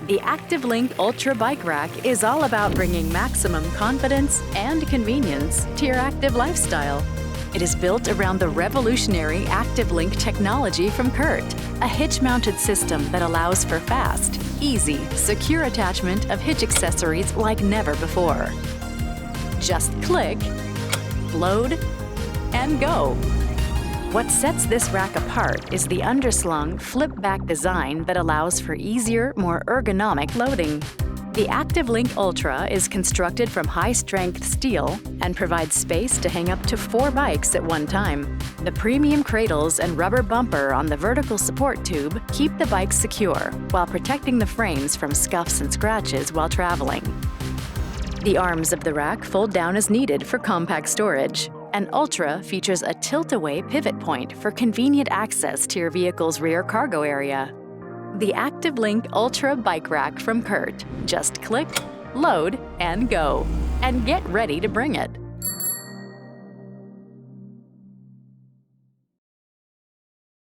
The ActiveLink Ultra bike rack is all about bringing maximum confidence and convenience to your active lifestyle. It is built around the revolutionary ActiveLink technology from CURT, a hitch-mounted system that allows for fast, easy, secure attachment of hitch accessories like never before. Just click, load, and go. What sets this rack apart is the underslung, flip-back design that allows for easier, more ergonomic loading. The ActiveLink Ultra is constructed from high-strength steel and provides space to hang up to 4 bikes at one time. The premium cradles and rubber bumper on the vertical support tube keep the bike secure while protecting the frames from scuffs and scratches while traveling. The arms of the rack fold down as needed for compact storage. An Ultra features a tilt-away pivot point for convenient access to your vehicle's rear cargo area. The ActiveLink Ultra bike rack from CURT. Just click, load, and go. And get ready to bring it.